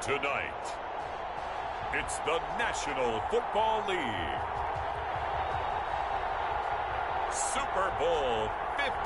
Tonight, it's the National Football League Super Bowl 58.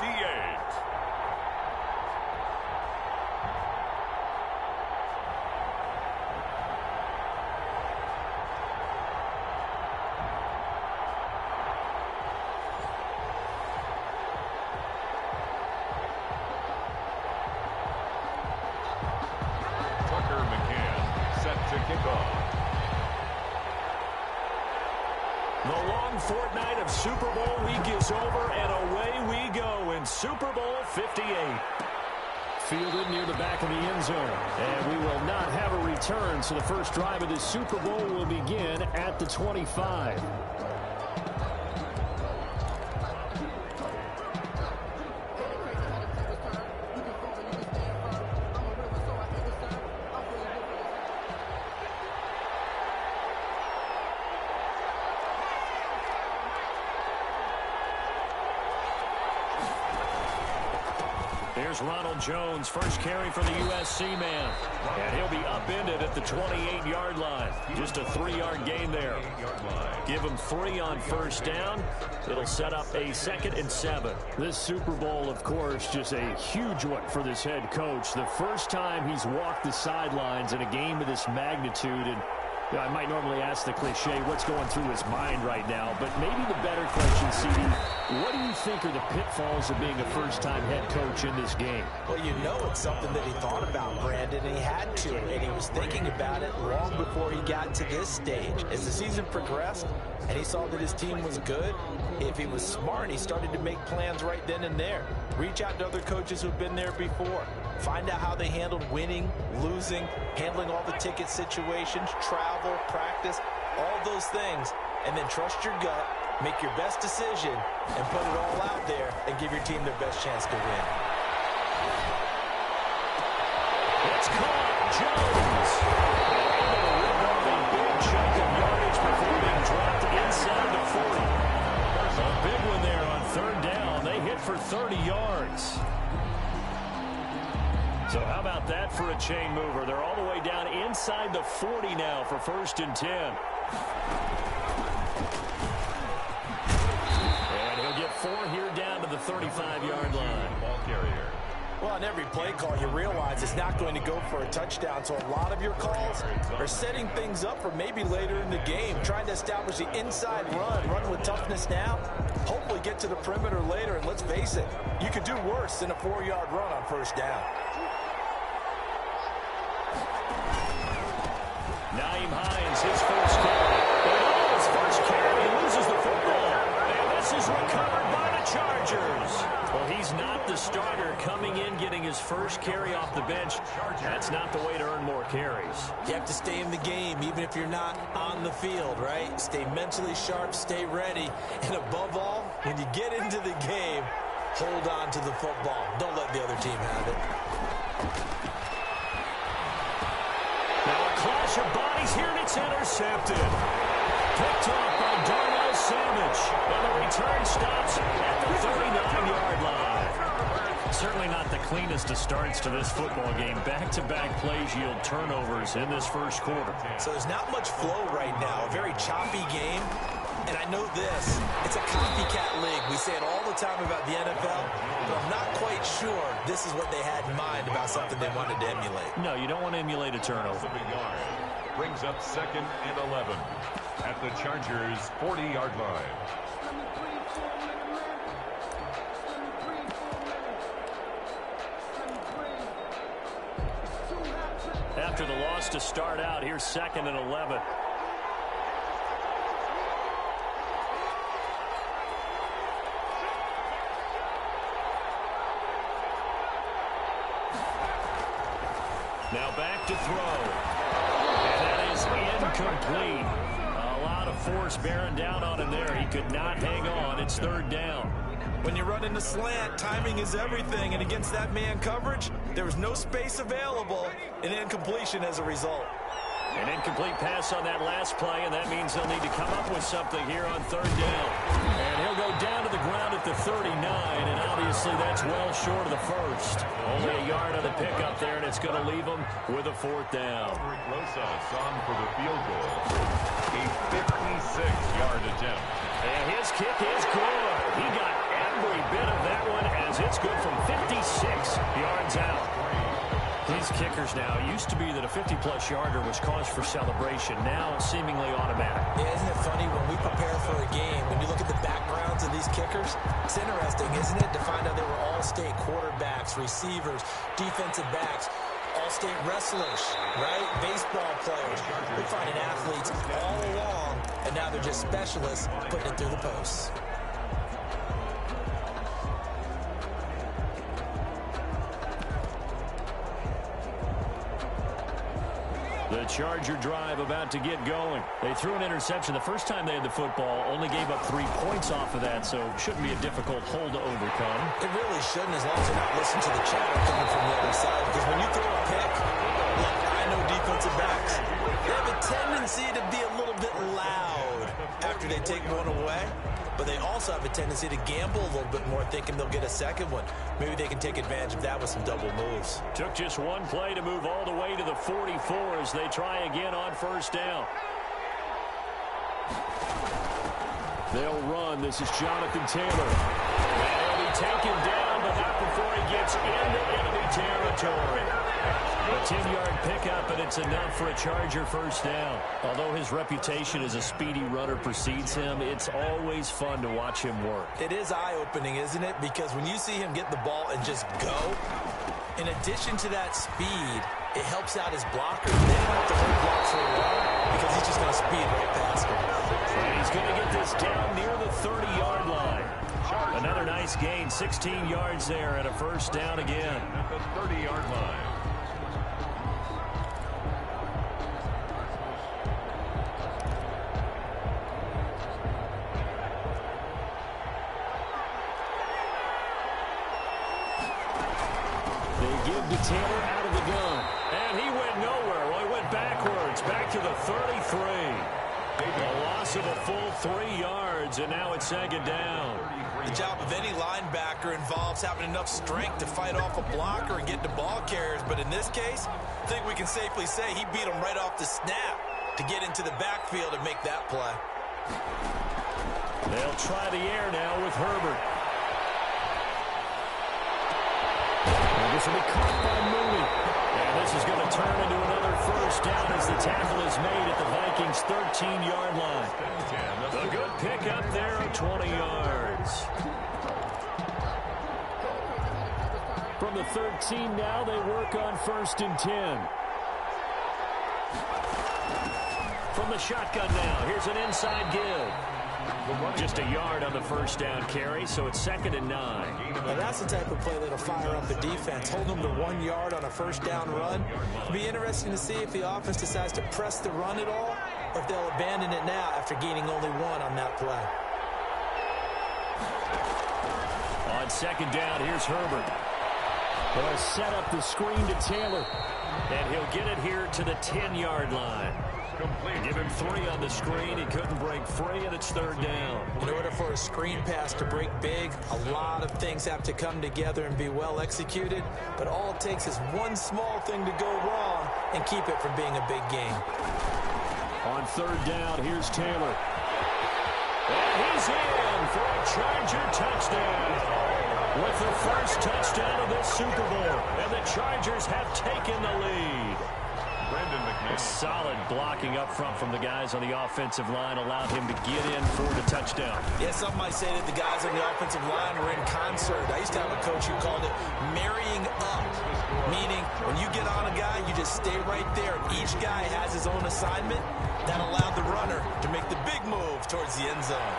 The long fortnight of Super Bowl week is over, and away we go in Super Bowl 58. Fielded near the back of the end zone. And we will not have a return, so the first drive of the Super Bowl will begin at the 25. Here's Ronald Jones, first carry for the USC man. And he'll be upended at the 28-yard line. Just a 3-yard gain there. Give him 3 on first down. It'll set up a 2nd and 7. This Super Bowl, of course, just a huge one for this head coach. The first time he's walked the sidelines in a game of this magnitude. And I might normally ask the cliche, what's going through his mind right now? But maybe the better question, CD, what do you think are the pitfalls of being a first-time head coach in this game? Well, you know it's something that he thought about, Brandon, and he had to. And he was thinking about it long before he got to this stage. As the season progressed and he saw that his team was good, if he was smart, he started to make plans right then and there. Reach out to other coaches who've been there before. Find out how they handled winning, losing, handling all the ticket situations, travel, practice, all those things, and then trust your gut, make your best decision, and put it all out there and give your team their best chance to win. It's caught. Jones. A big chunk of yardage before being dropped inside the 40. A big one there on 3rd down. They hit for 30 yards. So how about that for a chain mover? They're all the way down inside the 40 now for 1st and 10. And he'll get 4 here down to the 35-yard line. Ball carrier. Well, on every play call, you realize it's not going to go for a touchdown. So a lot of your calls are setting things up for maybe later in the game, trying to establish the inside run with toughness now, hopefully get to the perimeter later. And let's face it, you could do worse than a 4-yard run on 1st down. Naeem Hines, his first carry. His first carry, he loses the football. And this is recovered by the Chargers. Well, he's not the starter coming in, getting his first carry off the bench. That's not the way to earn more carries. You have to stay in the game, even if you're not on the field, right? Stay mentally sharp, stay ready. And above all, when you get into the game, hold on to the football. Don't let the other team have it. Clash of bodies here, and it's intercepted. Picked off by Darnell Savage. And the return stops at the 39-yard line. Certainly not the cleanest of starts to this football game. Back-to-back plays yield turnovers in this first quarter. So there's not much flow right now. A very choppy game. And I know this, it's a copycat league. We say it all the time about the NFL, but I'm not quite sure this is what they had in mind about something they wanted to emulate. No, you don't want to emulate a turnover. Brings up 2nd and 11 at the Chargers' 40-yard line. After the loss to start out, here's 2nd and 11. Now back to throw. And that is incomplete. A lot of force bearing down on him there. He could not hang on. It's 3rd down. When you run in the slant, timing is everything. And against that man coverage, there was no space available. An incompletion as a result. An incomplete pass on that last play, and that means they'll need to come up with something here on 3rd down. And he'll go down to the ground at the 39, and obviously Obviously, that's well short of the first. Only a yard on the pickup there, and it's going to leave them with a fourth down. Rosas on for the field goal. A 56-yard attempt. And his kick is good. He got every bit of that one as it's good from 56 yards out. These kickers now, it used to be that a 50-plus yarder was cause for celebration. Now, seemingly automatic. Yeah, isn't it funny when we prepare for a game, when you look at the backgrounds of these kickers, it's interesting, isn't it, to find out they were all-state quarterbacks, receivers, defensive backs, all-state wrestlers, right? Baseball players. We're finding athletes all along, and now they're just specialists putting it through the posts. The Charger drive about to get going. They threw an interception the first time they had the football, only gave up 3 points off of that, so it shouldn't be a difficult hole to overcome. It really shouldn't, as long as you're not listening to the chatter coming from the other side, because when you throw a pick, look, I know defensive backs, they have a tendency to be a little bit loud after they take one away, but they also have a tendency to gamble a little bit more, thinking they'll get a second one. Maybe they can take advantage of that with some double moves. Took just one play to move all the way to the 44 as they try again on first down. They'll run. This is Jonathan Taylor. And he'll be taken down, but not before he gets into enemy territory. A 10-yard pickup, and it's enough for a Charger first down. Although his reputation as a speedy runner precedes him, it's always fun to watch him work. It is eye-opening, isn't it? Because when you see him get the ball and just go, in addition to that speed, it helps out his blockers. They don't have to hold block for a while because he's just going to speed right past him. And he's going to get this down near the 30-yard line. Another nice gain, 16 yards there, and a first down again. At the 30-yard line. Taylor out of the gun. And he went nowhere. Well, he went backwards. Back to the 33. A loss of a full 3 yards, and now it's second down. The job of any linebacker involves having enough strength to fight off a blocker and get to ball carriers. But in this case, I think we can safely say he beat him right off the snap to get into the backfield and make that play. They'll try the air now with Herbert. This will be caught by Mooney. And this is going to turn into another first down as the tackle is made at the Vikings' 13-yard line. A good pickup there of 20 yards. From the 13 now, they work on 1st and 10. From the shotgun now, here's an inside give. Just a yard on the first down carry, so it's 2nd and 9. Now that's the type of play that'll fire up the defense. Hold them to 1 yard on a first down run. It'll be interesting to see if the offense decides to press the run at all, or if they'll abandon it now after gaining only 1 on that play. On 2nd down, here's Herbert. They'll set up the screen to Taylor, and he'll get it here to the 10-yard line. Give him 3 on the screen. He couldn't break free, and it's 3rd down. In order for a screen pass to break big, a lot of things have to come together and be well executed. But all it takes is one small thing to go wrong and keep it from being a big game. On 3rd down, here's Taylor. And he's in for a Charger touchdown. With the first touchdown of this Super Bowl. And the Chargers have taken the lead. A solid blocking up front from the guys on the offensive line allowed him to get in for the touchdown. Yeah, some might say that the guys on the offensive line were in concert. I used to have a coach who called it marrying up, meaning when you get on a guy, you just stay right there. Each guy has his own assignment. That allowed the runner to make the big move towards the end zone.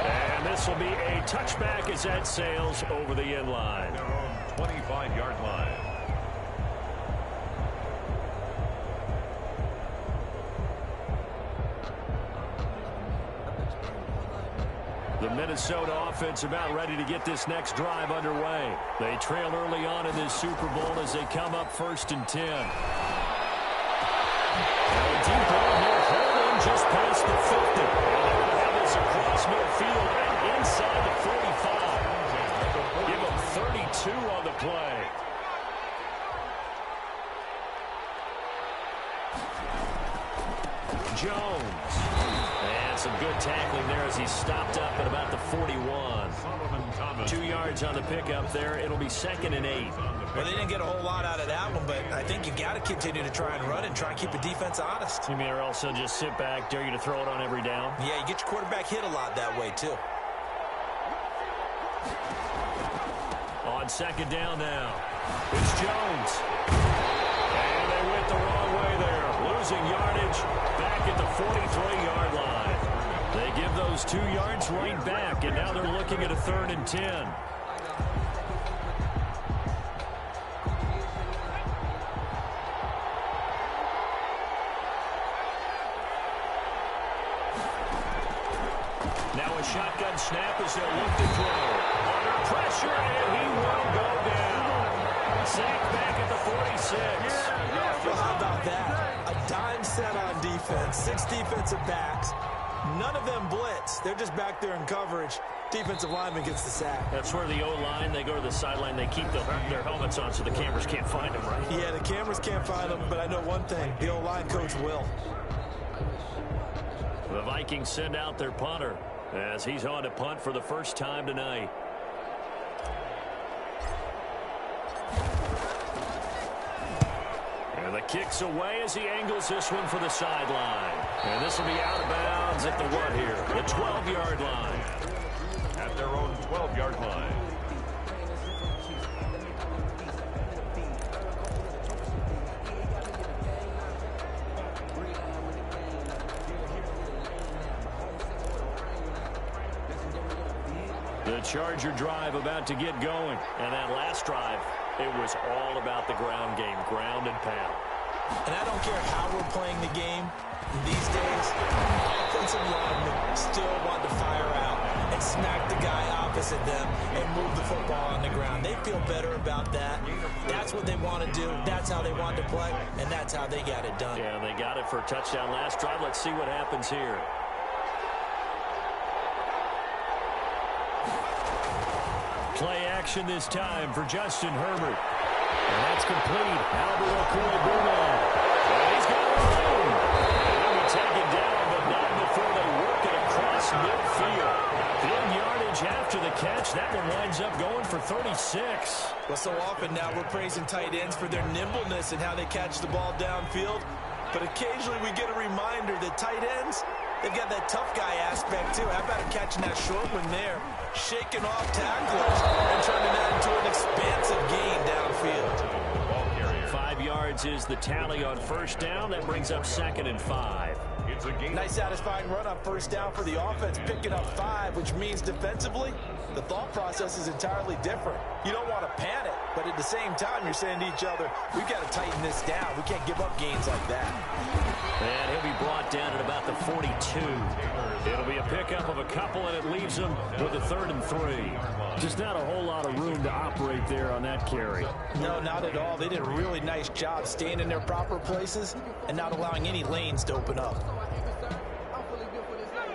And this will be a touchback as that sails over the end line. Their own 25-yard line. The Minnesota offense about ready to get this next drive underway. They trail early on in this Super Bowl as they come up 1st and 10. And a deep ball here, holding just past the 50. And they're going to have this across midfield and inside the 45. He's stopped up at about the 41. 2 yards on the pickup there. It'll be 2nd and 8. Well, they didn't get a whole lot out of that one, but I think you got to continue to try and run and try and keep the defense honest. You mean or also just sit back, dare you to throw it on every down? Yeah, you get your quarterback hit a lot that way, too. On 2nd down now, it's Jones. And they went the wrong way there. Losing yardage back at the 43-yard line. They give those 2 yards right back, and now they're looking at a 3rd and 10. Now a shotgun snap as they'll look to throw. Under pressure, and he will go down. Sacked back at the 46. Well, how about that? A dime set on defense. 6 defensive backs. None of them blitz. They're just back there in coverage. Defensive lineman gets the sack. That's where the O-line, they go to the sideline, they keep their helmets on so the cameras can't find them, right? Yeah, the cameras can't find them, but I know one thing. The O-line coach will. The Vikings send out their punter as he's on to punt for the first time tonight. And the kick's away as he angles this one for the sideline. And this will be out of bounds at the what here? The 12-yard line. At their own 12-yard line. The Charger drive about to get going. And that last drive, it was all about the ground game, ground and pound. And I don't care how we're playing the game these days, offensive linemen still want to fire out and smack the guy opposite them and move the football on the ground. They feel better about that. That's what they want to do. That's how they want to play, and that's how they got it done. Yeah, they got it for a touchdown last drive. Let's see what happens here. Play action this time for Justin Herbert. And that's complete. Albert Okwuegbunam. And he's got room. He'll be taken down, but not before they work it across midfield. Good yardage after the catch. That one winds up going for 36. Well, so often now we're praising tight ends for their nimbleness and how they catch the ball downfield. But occasionally we get a reminder that tight ends, they've got that tough guy aspect too. How about him catching that short one there, shaking off tacklers and turning that into an expansive gain downfield. 5 yards is the tally on first down. That brings up 2nd and 5. It's a gain. Nice satisfying run on first down for the offense, picking up 5, which means defensively, the thought process is entirely different. You don't want to panic, but at the same time, you're saying to each other, we've got to tighten this down. We can't give up gains like that. And he'll be brought down at about the 42. It'll be a pickup of a couple, and it leaves him with a 3rd and 3. Just not a whole lot of room to operate there on that carry. No, not at all. They did a really nice job staying in their proper places and not allowing any lanes to open up.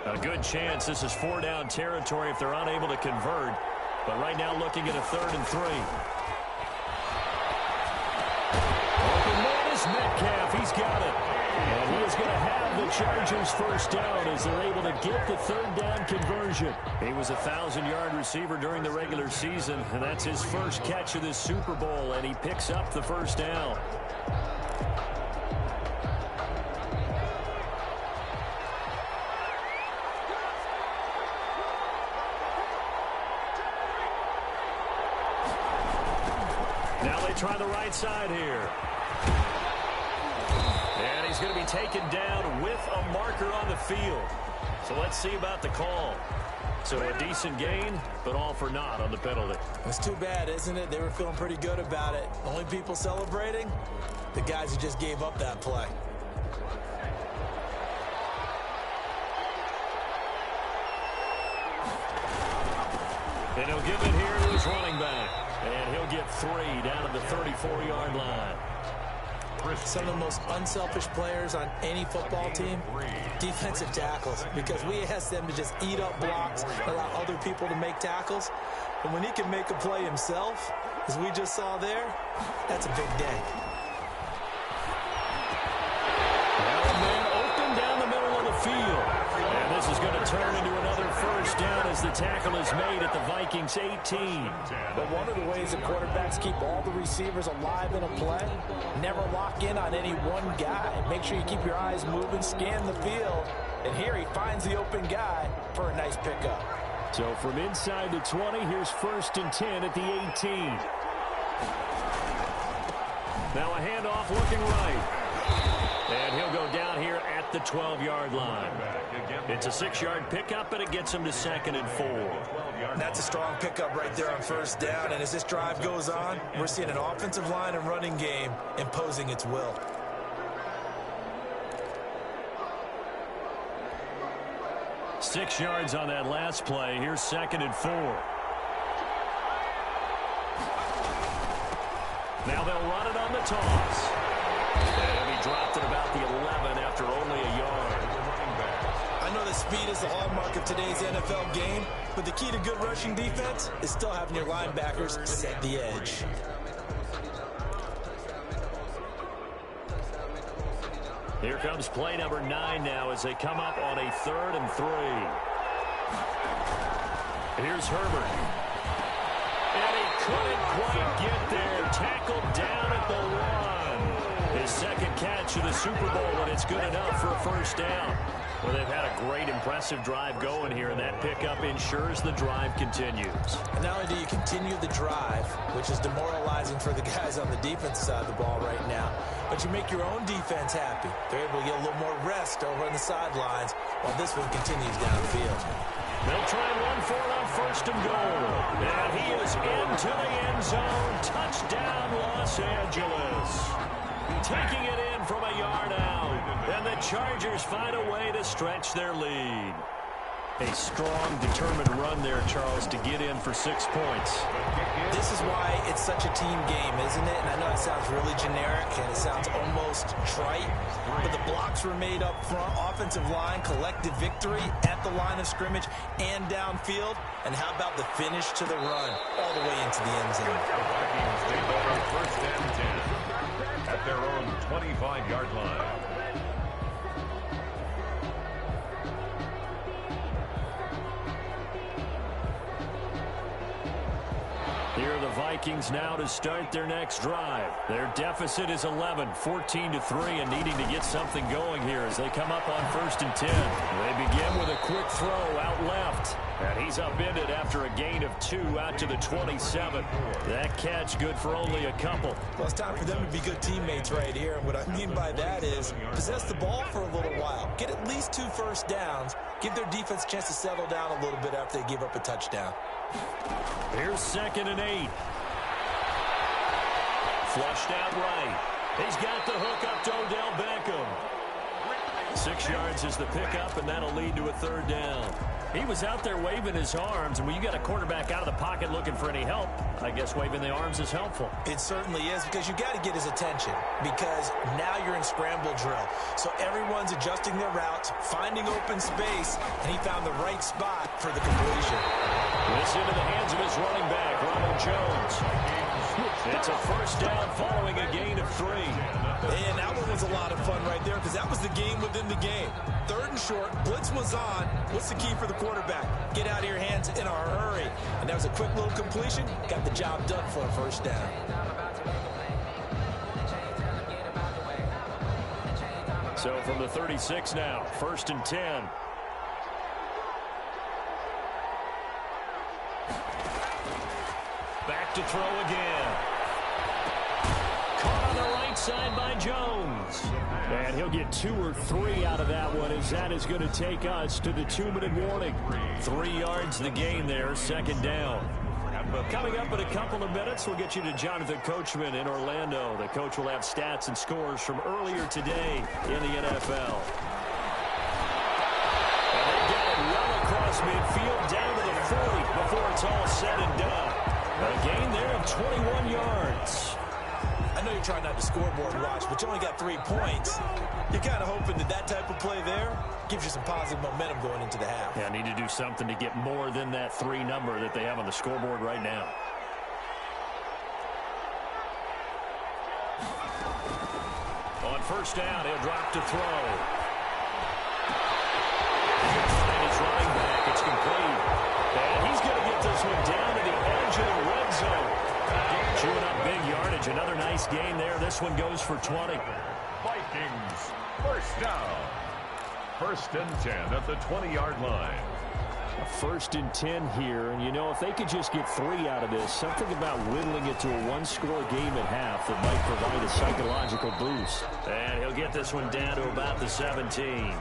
A good chance this is 4-down territory if they're unable to convert. But right now looking at a 3rd and 3. Open man is Metcalf. He's got it. And he is going to have the Chargers first down as they're able to get the 3rd down conversion. He was a 1,000-yard receiver during the regular season, and that's his first catch of this Super Bowl, and he picks up the first down. Now they try the right side here. And he's going to be taken down with a marker on the field. So let's see about the call. So a decent gain, but all for naught on the penalty. It's too bad, isn't it? They were feeling pretty good about it. Only people celebrating, the guys who just gave up that play. And he'll give it here to his running back. And he'll get 3 down at the 34-yard line. Some of the most unselfish players on any football team, defensive tackles, because we ask them to just eat up blocks, allow other people to make tackles. And when he can make a play himself, as we just saw there, that's a big day. Now a man open down the middle of the field. And this is going to turn into another down as the tackle is made at the Vikings 18. But one of the ways that quarterbacks keep all the receivers alive in a play, never lock in on any one guy. Make sure you keep your eyes moving, scan the field. And here he finds the open guy for a nice pickup. So from inside the 20, here's 1st and 10 at the 18. Now a handoff looking right. And he'll go down here at the 12-yard line. It's a 6-yard pickup, and it gets him to 2nd and 4. That's a strong pickup right there on 1st down. And as this drive goes on, we're seeing an offensive line and running game imposing its will. Six yards on that last play. Here's 2nd and 4. Now they'll run it on the toss. And he dropped at about the 11 after only a yard. I know that speed is the hallmark of today's NFL game, but the key to good rushing defense is still having your linebackers set the edge. Here comes play number 9 now as they come up on a 3rd and 3. Here's Herbert. And he couldn't quite get there. Tackled down at the 1. His 2nd catch of the Super Bowl, and it's good enough for a 1st down. Well, they've had a great, impressive drive going here, and that pickup ensures the drive continues. And not only do you continue the drive, which is demoralizing for the guys on the defensive side of the ball right now, but you make your own defense happy. They're able to get a little more rest over on the sidelines while this one continues downfield. They'll try and run for it on 1st and goal. And he is into the end zone. Touchdown, Los Angeles. Taking it in from a yard out. And the Chargers find a way to stretch their lead. A strong, determined run there, Charles, to get in for 6 points. This is why it's such a team game, isn't it? And I know it sounds really generic and it sounds almost trite, but the blocks were made up front, offensive line, collective victory at the line of scrimmage and downfield. And how about the finish to the run all the way into the end zone? The Vikings take over 1st and 10 at their own 25-yard line. Here are the Vikings now to start their next drive. Their deficit is 11, 14-3, and needing to get something going here as they come up on 1st and 10. They begin with a quick throw out left, and he's upended after a gain of 2 out to the 27. That catch good for only a couple. Well, it's time for them to be good teammates right here, and what I mean by that is possess the ball for a little while, get at least 2 first downs, give their defense a chance to settle down a little bit after they give up a touchdown. Here's 2nd and 8. Flushed out right. He's got the hook up to Odell Beckham. 6 yards is the pickup, and that'll lead to a 3rd down. He was out there waving his arms, and when you got a quarterback out of the pocket looking for any help, I guess waving the arms is helpful. It certainly is, because you got to get his attention, because now you're in scramble drill. So everyone's adjusting their routes, finding open space, and he found the right spot for the completion. This into the hands of his running back, Ronald Jones. It's a 1st down following a gain of 3. And that one was a lot of fun right there, because that was the game within the game. 3rd and short, blitz was on. What's the key for the quarterback? Get out of your hands in a hurry. And that was a quick little completion. Got the job done for a 1st down. So from the 36 now, 1st and 10. Back to throw again. Caught on the right side by Jones. And he'll get 2 or 3 out of that one, as that is going to take us to the 2-minute warning. 3 yards the gain there, 2nd down. Coming up in a couple of minutes, we'll get you to Jonathan Coachman in Orlando. The coach will have stats and scores from earlier today in the NFL. And they get it well across midfield down to the 40 before it's all said and done. A gain there of 21 yards. I know you're trying not to scoreboard watch, but you only got 3 points. You're kind of hoping that that type of play there gives you some positive momentum going into the half. Yeah, need to do something to get more than that 3 number that they have on the scoreboard right now. On 1st down, he'll drop to throw. And he's running back. It's complete. Nice gain there. This one goes for 20. Vikings, first down. 1st and 10 at the 20-yard line. A 1st and 10 here, and you know, if they could just get 3 out of this, something about whittling it to a 1-score game at half that might provide a psychological boost. And he'll get this one down to about the 17.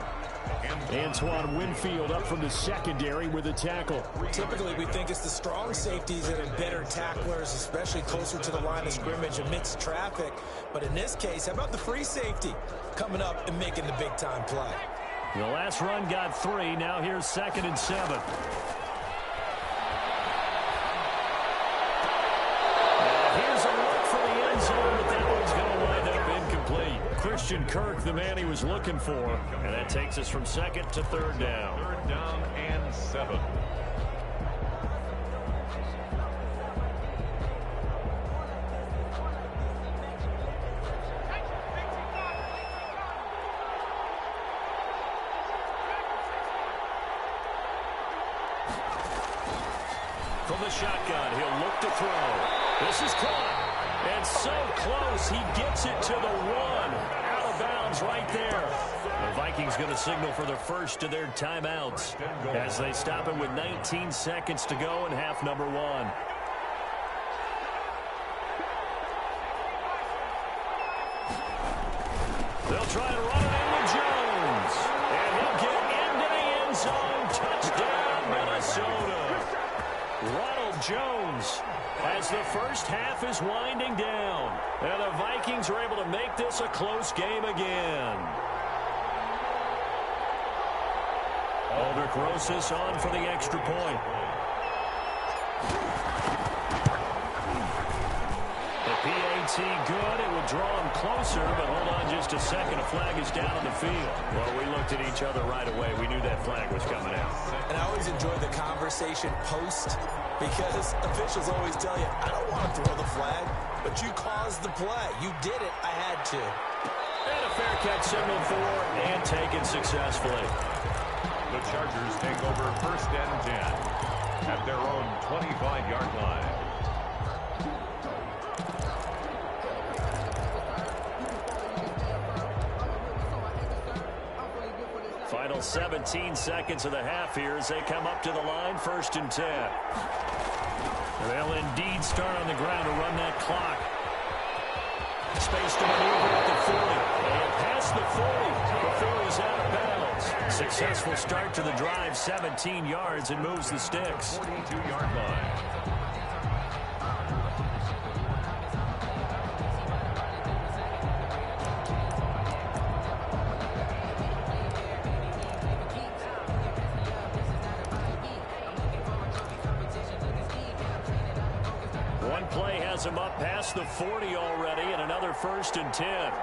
Antoine Winfield up from the secondary with a tackle. Typically, we think it's the strong safeties that are better tacklers, especially closer to the line of scrimmage amidst traffic. But in this case, how about the free safety coming up and making the big-time play? The last run got 3. Now here's 2nd and 7. Here's a look for the end zone, but that one's going to wind up incomplete. Christian Kirk, the man he was looking for. And that takes us from 2nd to 3rd down. 3rd down and 7. From the shotgun, he'll look to throw. This is caught. And so close, he gets it to the 1. Out of bounds right there. The Vikings going to signal for the first of their timeouts as they stop it with 19 seconds to go in half number 1. They'll try to run it into Jones. And he'll get into the end zone. Touchdown, Minnesota. Ronald Jones, as the first half is winding down, and the Vikings are able to make this a close game again. Aldrich Rosas on for the extra point. The PAT good. It would draw him closer, but hold on just a second. A flag is down on the field. Well, we looked at each other right away. We knew that flag was coming out. And I always enjoy the conversation post, because officials always tell you, I don't want to throw the flag, but you caused the play. You did it. I had to. And a fair catch signaled for and taken successfully. The Chargers take over 1st and 10 at their own 25-yard line. Final 17 seconds of the half here as they come up to the line, 1st and 10. They'll indeed start on the ground to run that clock. Space to maneuver at the 40. And past the 40 before he's out of bounds. Successful start to the drive, 17 yards, and moves the sticks. 42-yard line. One play has him up past the 40 already, and another 1st and 10.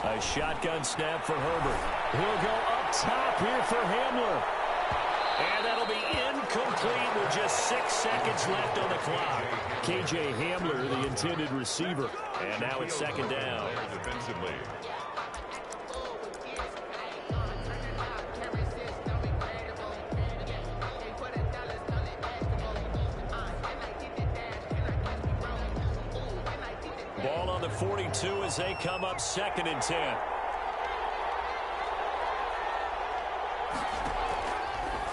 A shotgun snap for Herbert. He'll go up top here for Hamler. And that'll be incomplete with just 6 seconds left on the clock. KJ Hamler, the intended receiver. And now it's 2nd down. Defensively. Ball on the 42 as they come up 2nd and 10.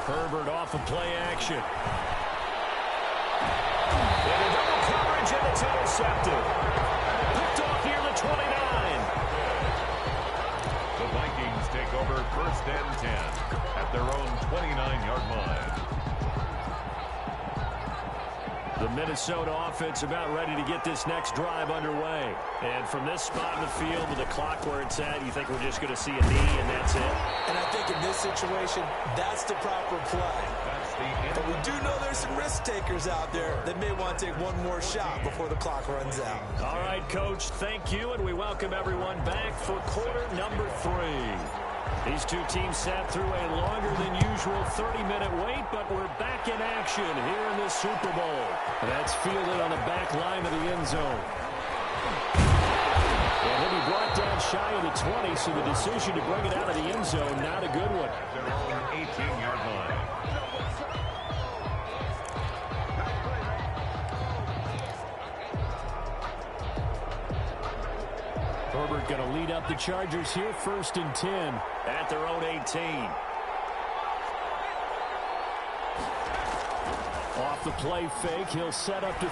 Herbert off of play action. And a double coverage, and it's intercepted. Picked off near the 29. The Vikings take over 1st and 10 at their own 29-yard line. The Minnesota offense about ready to get this next drive underway. And from this spot in the field with the clock where it's at, you think we're just going to see a knee and that's it? And I think in this situation, that's the proper play. But we do know there's some risk takers out there that may want to take one more shot before the clock runs out. All right, Coach, thank you, and we welcome everyone back for quarter number 3. These two teams sat through a longer than usual 30-minute wait, but we're back in action here in the Super Bowl. That's fielded on the back line of the end zone. And he'll be brought down shy of the the 20, so the decision to bring it out of the end zone, not a good one. At their own 18-yard line. Herbert going to lead up the Chargers here, 1st and 10 at their own 18. Off the play fake, he'll set up to